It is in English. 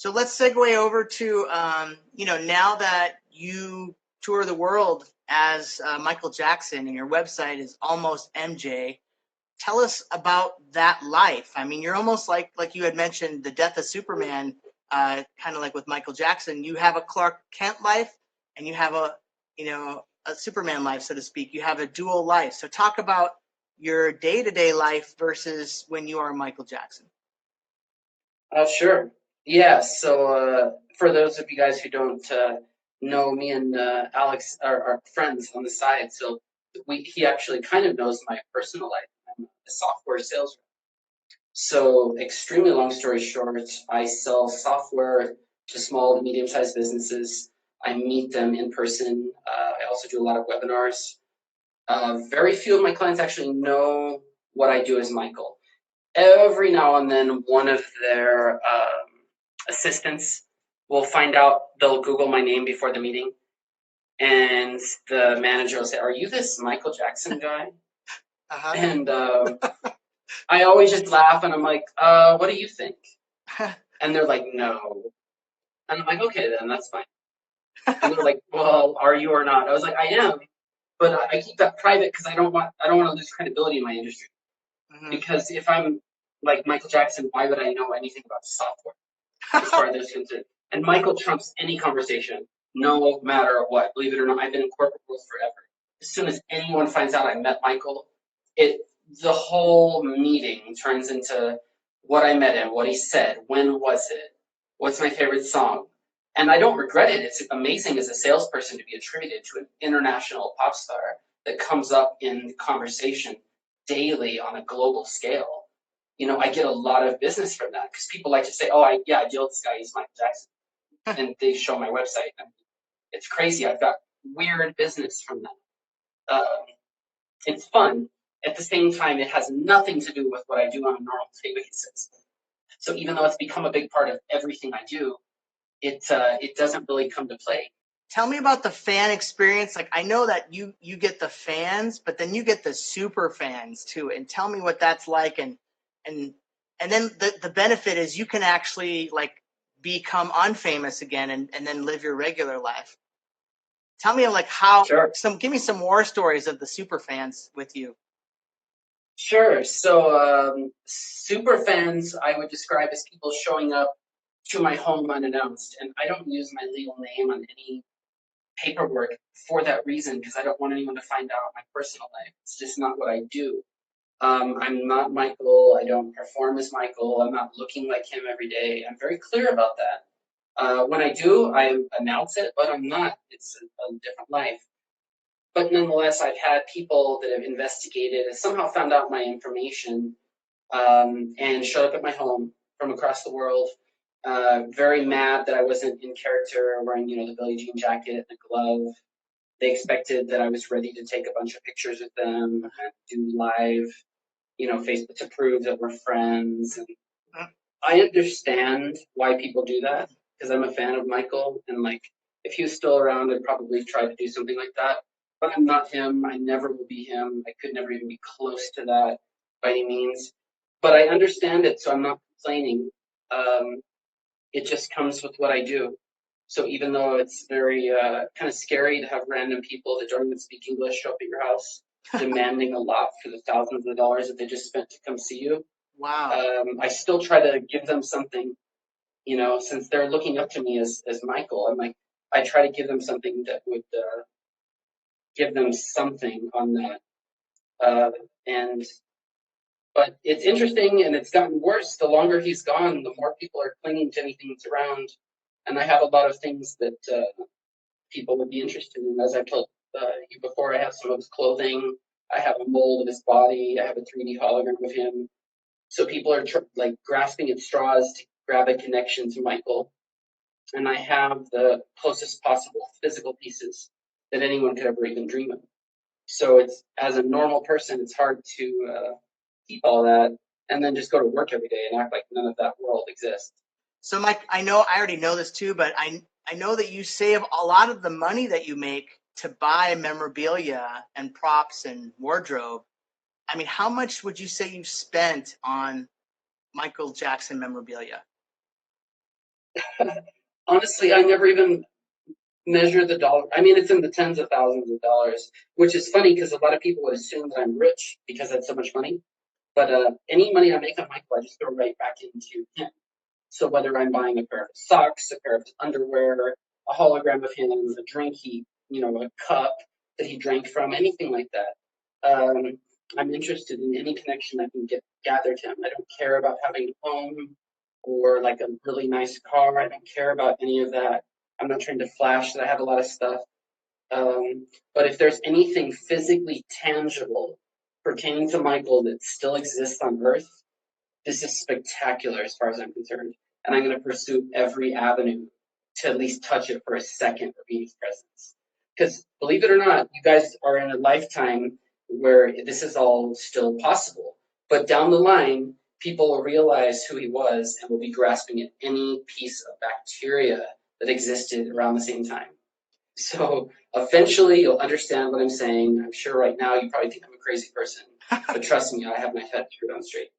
So let's segue over to, now that you tour the world as Michael Jackson and your website is Almost MJ, tell us about that life. I mean, you're almost like you had mentioned the death of Superman, kind of like with Michael Jackson. You have a Clark Kent life, and you have a Superman life, so to speak. You have a dual life. So talk about your day-to-day life versus when you are Michael Jackson. Sure. Yeah. So, for those of you guys who don't know, me and Alex are friends on the side. So he actually kind of knows my personal life. I'm a software sales rep. So, extremely long story short, I sell software to small to medium-sized businesses. I meet them in person. I also do a lot of webinars. Very few of my clients actually know what I do as Michael. Every now and then, one of their assistants will find out. They'll Google my name before the meeting, and the manager will say, "Are you this Michael Jackson guy?" Uh-huh. And I always just laugh, and I'm like, "What do you think?" And they're like, "No," and I'm like, "Okay, then that's fine." And they're like, "Well, are you or not?" I was like, "I am, but I keep that private because I don't want to lose credibility in my industry. Hmm. Because if I'm like Michael Jackson, why would I know anything about software?" As far as they're concerned. And Michael trumps any conversation, no matter what. Believe it or not, I've been in corporate world forever. As soon as anyone finds out I met Michael, it the whole meeting turns into what I met him, what he said, when was it, what's my favorite song. And I don't regret it. It's amazing as a salesperson to be attributed to an international pop star that comes up in conversation daily on a global scale. I get a lot of business from that because people like to say, "Oh, I deal with this guy. He's Michael Jackson," and they show my website. And it's crazy. I've got weird business from that. It's fun. At the same time, it has nothing to do with what I do on a normal day basis. So even though it's become a big part of everything I do, it doesn't really come to play. Tell me about the fan experience. Like, I know that you get the fans, but then you get the super fans too. And tell me what that's like. And and then the benefit is you can actually like become unfamous again and then live your regular life. Tell me like how Sure. give me some war stories of the super fans with you. Sure. So, super fans, I would describe as people showing up to my home unannounced, and I don't use my legal name on any paperwork for that reason because I don't want anyone to find out my personal life. It's just not what I do. I'm not Michael. I don't perform as Michael. I'm not looking like him every day. I'm very clear about that. When I do, I announce it, but I'm not. It's a different life. But nonetheless, I've had people that have investigated and somehow found out my information, and showed up at my home from across the world, very mad that I wasn't in character wearing, the Billie Jean jacket and the glove. They expected that I was ready to take a bunch of pictures with them and do live, Facebook to prove that we're friends. And I understand why people do that because I'm a fan of Michael, and like if he was still around, I'd probably try to do something like that. But I'm not him. I never will be him. I could never even be close to that by any means. But I understand it, so I'm not complaining. Um, it just comes with what I do. So even though it's very kind of scary to have random people that don't even speak English show up at your house, demanding a lot for the thousands of dollars that they just spent to come see you, Wow. I still try to give them something, since they're looking up to me as Michael. I'm like, I try to give them something that would give them something on that. Uh, and But it's interesting, and it's gotten worse. The longer he's gone, the more people are clinging to anything that's around. And I have a lot of things that people would be interested in. As I've told you before, I have some of his clothing. I have a mold of his body. I have a 3D hologram of him. So people are like grasping at straws to grab a connection to Michael. And I have the closest possible physical pieces that anyone could ever even dream of. So it's as a normal person, it's hard to keep all that and then just go to work every day and act like none of that world exists. So Mike, I already know this too, but I know that you save a lot of the money that you make to buy memorabilia and props and wardrobe. I mean, how much would you say you've spent on Michael Jackson memorabilia? Honestly, I never even measure the dollar. I mean, it's in the tens of thousands of dollars, which is funny because a lot of people would assume that I'm rich because I have so much money. But any money I make on Michael, I just throw right back into him. So whether I'm buying a pair of socks, a pair of underwear, a hologram of him, a drink a cup that he drank from, anything like that, I'm interested in any connection that can get gathered to him. I don't care about having a home or like a really nice car. I don't care about any of that. I'm not trying to flash that I have a lot of stuff. But if there's anything physically tangible pertaining to Michael that still exists on Earth, this is spectacular as far as I'm concerned. And I'm going to pursue every avenue to at least touch it for a second or be in his presence. Because believe it or not, you guys are in a lifetime where this is all still possible. But down the line, people will realize who he was and will be grasping at any piece of bacteria that existed around the same time. So eventually you'll understand what I'm saying. I'm sure right now you probably think I'm a crazy person, but trust me, I have my head screwed on straight.